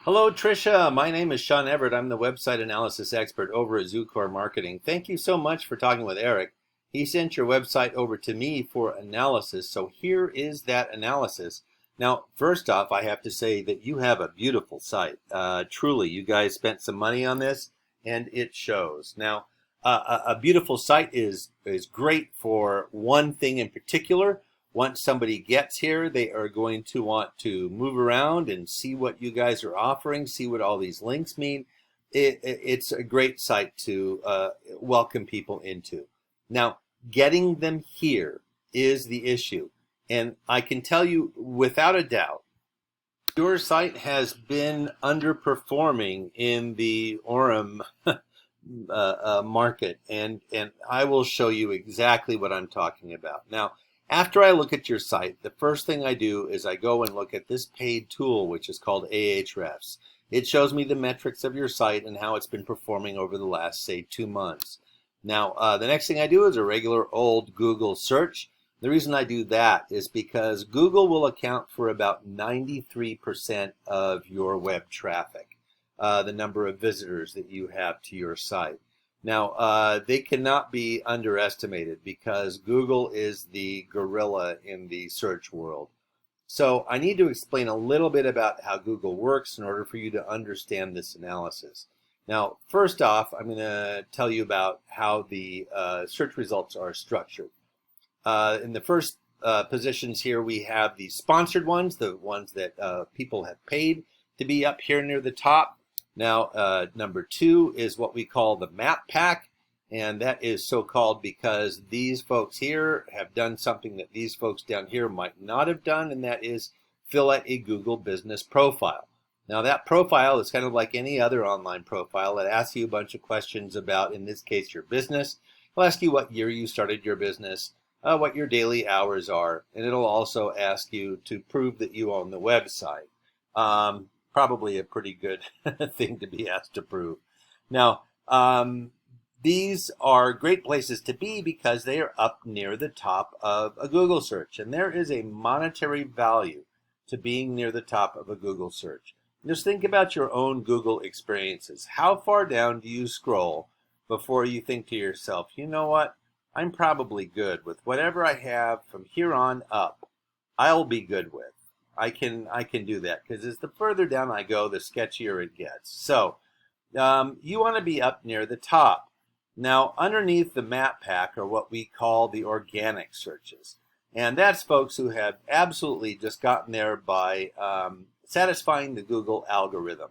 Hello, Tricia. My name is Sean Everett. I'm the website analysis expert over at Zucore Marketing. Thank you so much for talking with Eric. He sent your website over to me for analysis, so here is that analysis. Now, first off, I have to say that you have a beautiful site. Truly, you guys spent some money on this, and it shows. Now, a beautiful site is great for one thing in particular. Once somebody gets here, they are going to want to move around and see what you guys are offering, see what all these links mean. It's a great site to welcome people into. Now, getting them here is the issue. And I can tell you without a doubt, your site has been underperforming in the Orem market. And I will show you exactly what I'm talking about. Now, after I look at your site, the first thing I do is I go and look at this paid tool, which is called Ahrefs. It shows me the metrics of your site and how it's been performing over the last, say, 2 months. Now, the next thing I do is a regular old Google search. The reason I do that is because Google will account for about 93% of your web traffic, the number of visitors that you have to your site. Now, they cannot be underestimated because Google is the gorilla in the search world. So I need to explain a little bit about how Google works in order for you to understand this analysis. Now, first off, I'm going to tell you about how the search results are structured. In the first positions here, we have the sponsored ones, the ones that people have paid to be up here near the top. Now, number 2 is what we call the map pack, and that is so called because these folks here have done something that these folks down here might not have done, and that is fill out a Google business profile. Now, that profile is kind of like any other online profile. It asks you a bunch of questions about, in this case, your business. It'll ask you what year you started your business, what your daily hours are, and it'll also ask you to prove that you own the website. Probably a pretty good thing to be asked to prove. Now, these are great places to be because they are up near the top of a Google search. And there is a monetary value to being near the top of a Google search. Just think about your own Google experiences. How far down do you scroll before you think to yourself, you know what? I'm probably good with whatever I have from here on up. I'll be good with. I can do that because as the further down I go, the sketchier it gets. So you want to be up near the top. Now, underneath the map pack are what we call the organic searches. And that's folks who have absolutely just gotten there by satisfying the Google algorithm.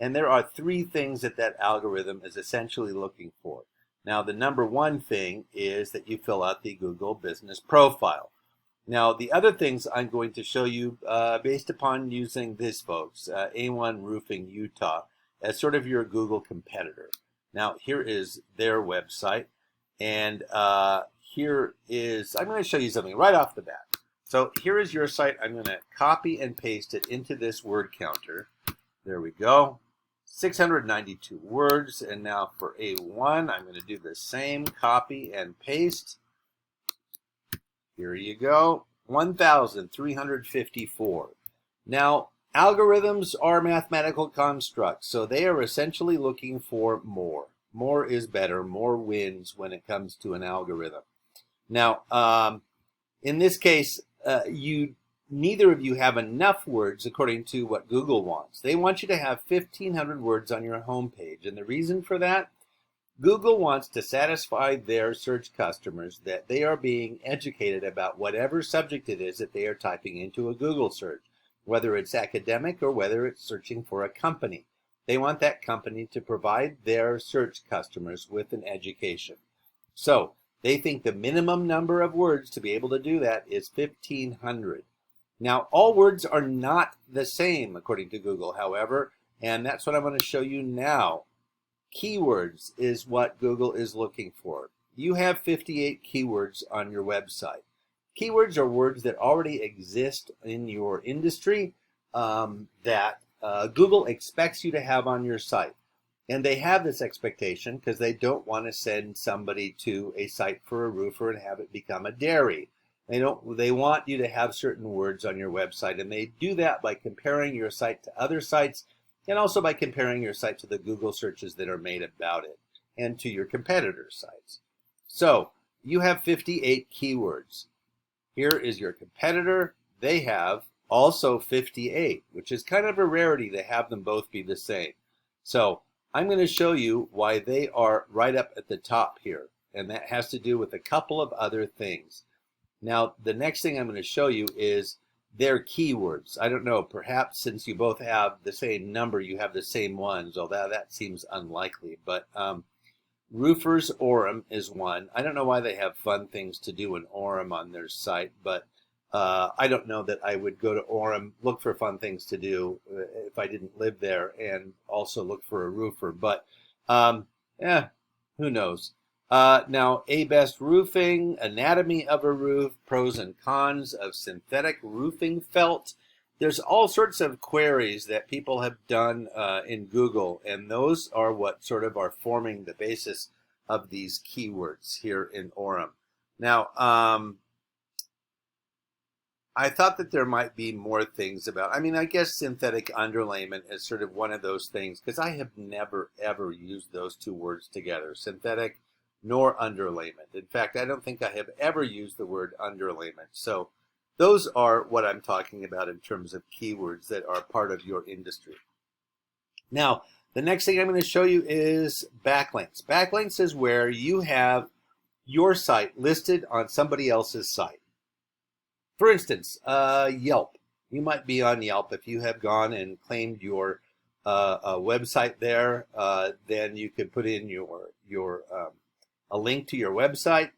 And there are 3 things that that algorithm is essentially looking for. Now, the number 1 thing is that you fill out the Google business profile. Now, the other things I'm going to show you based upon using this, folks, A1 Roofing Utah, as sort of your Google competitor. Now, here is their website, and here is, I'm going to show you something right off the bat. So here is your site. I'm going to copy and paste it into this word counter. There we go. 692 words, and now for A1, I'm going to do the same copy and paste. Here you go, 1,354. Now, algorithms are mathematical constructs, so they are essentially looking for more. More is better, more wins when it comes to an algorithm. Now, in this case, neither of you have enough words according to what Google wants. They want you to have 1,500 words on your homepage, and the reason for that, Google wants to satisfy their search customers that they are being educated about whatever subject it is that they are typing into a Google search, whether it's academic or whether it's searching for a company. They want that company to provide their search customers with an education. So they think the minimum number of words to be able to do that is 1,500. Now, all words are not the same according to Google, however, and that's what I'm going to show you now. Keywords is what Google is looking for. You have 58 keywords on your website. Keywords are words that already exist in your industry that Google expects you to have on your site. And they have this expectation because they don't want to send somebody to a site for a roofer and have it become a dairy. They want you to have certain words on your website, and they do that by comparing your site to other sites and also by comparing your site to the Google searches that are made about it and to your competitors' sites. So you have 58 keywords. Here is your competitor. They have also 58, which is kind of a rarity to have them both be the same. So I'm going to show you why they are right up at the top here, and that has to do with a couple of other things. Now, the next thing I'm going to show you is their keywords. I don't know, perhaps since you both have the same number, you have the same ones, although that seems unlikely. But Roofers Orem is one. I don't know why they have fun things to do in Orem on their site, but I don't know that I would go to Orem, look for fun things to do if I didn't live there, and also look for a roofer. But who knows? Now, A-Best Roofing, Anatomy of a Roof, Pros and Cons of Synthetic Roofing Felt. There's all sorts of queries that people have done in Google, and those are what sort of are forming the basis of these keywords here in Orem. Now, I thought that there might be more things about, I guess synthetic underlayment is sort of one of those things, because I have never, ever used those two words together, synthetic nor underlayment. In fact, I don't think I have ever used the word underlayment. So those are what I'm talking about in terms of keywords that are part of your industry. Now, the next thing I'm going to show you is backlinks. Backlinks is where you have your site listed on somebody else's site. For instance, Yelp. You might be on Yelp. If you have gone and claimed your website there, then you could put in a link to your website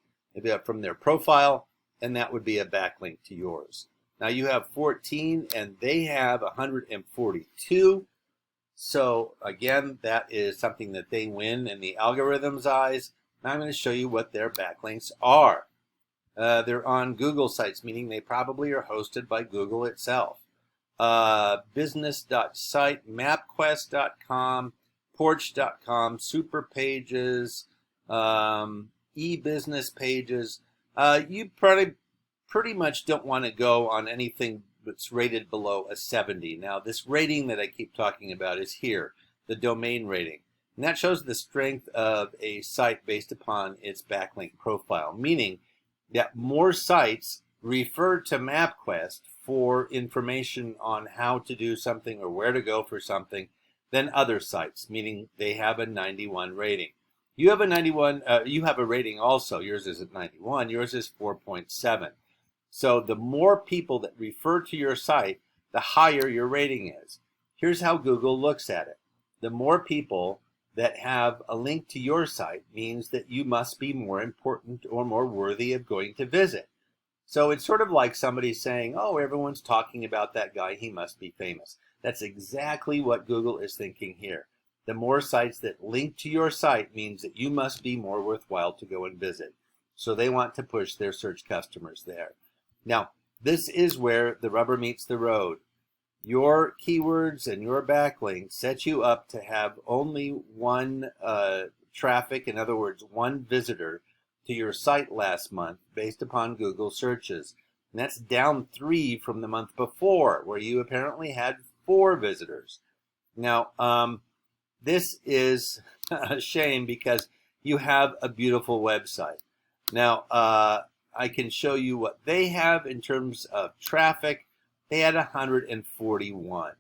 from their profile, and that would be a backlink to yours. Now you have 14, and they have 142. So again, that is something that they win in the algorithm's eyes. Now I'm going to show you what their backlinks are. They're on Google sites, meaning they probably are hosted by Google itself. Business.site, MapQuest.com, Porch.com, Superpages, e-business pages. You pretty much don't want to go on anything that's rated below a 70. Now, this rating that I keep talking about is here, the domain rating. And that shows the strength of a site based upon its backlink profile, meaning that more sites refer to MapQuest for information on how to do something or where to go for something than other sites, meaning they have a 91 rating. You have a 91. You have a rating also. Yours isn't 91. Yours is 4.7. So the more people that refer to your site, the higher your rating is. Here's how Google looks at it. The more people that have a link to your site means that you must be more important or more worthy of going to visit. So it's sort of like somebody saying, oh, everyone's talking about that guy, he must be famous. That's exactly what Google is thinking here. The more sites that link to your site means that you must be more worthwhile to go and visit. So they want to push their search customers there. Now, this is where the rubber meets the road. Your keywords and your backlinks set you up to have only one traffic, in other words, one visitor to your site last month based upon Google searches. And that's down 3 from the month before, where you apparently had 4 visitors. Now, this is a shame because you have a beautiful website. Now, I can show you what they have in terms of traffic. They had 141.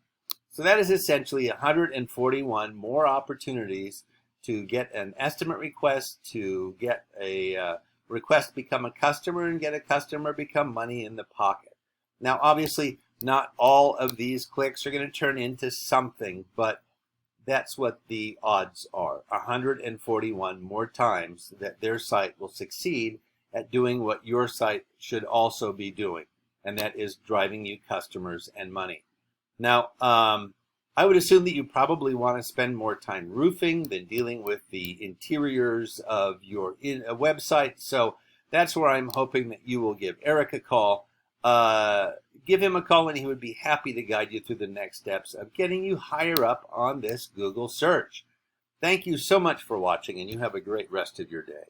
So that is essentially 141 more opportunities to get an estimate request, to get a request to become a customer, and get a customer become money in the pocket. Now, obviously, not all of these clicks are going to turn into something, but that's what the odds are. 141 more times that their site will succeed at doing what your site should also be doing, and that is driving you customers and money. Now, I would assume that you probably want to spend more time roofing than dealing with the interiors of your website. So that's where I'm hoping that you will give Eric a call. Give him a call and he would be happy to guide you through the next steps of getting you higher up on this Google search. Thank you so much for watching, and you have a great rest of your day.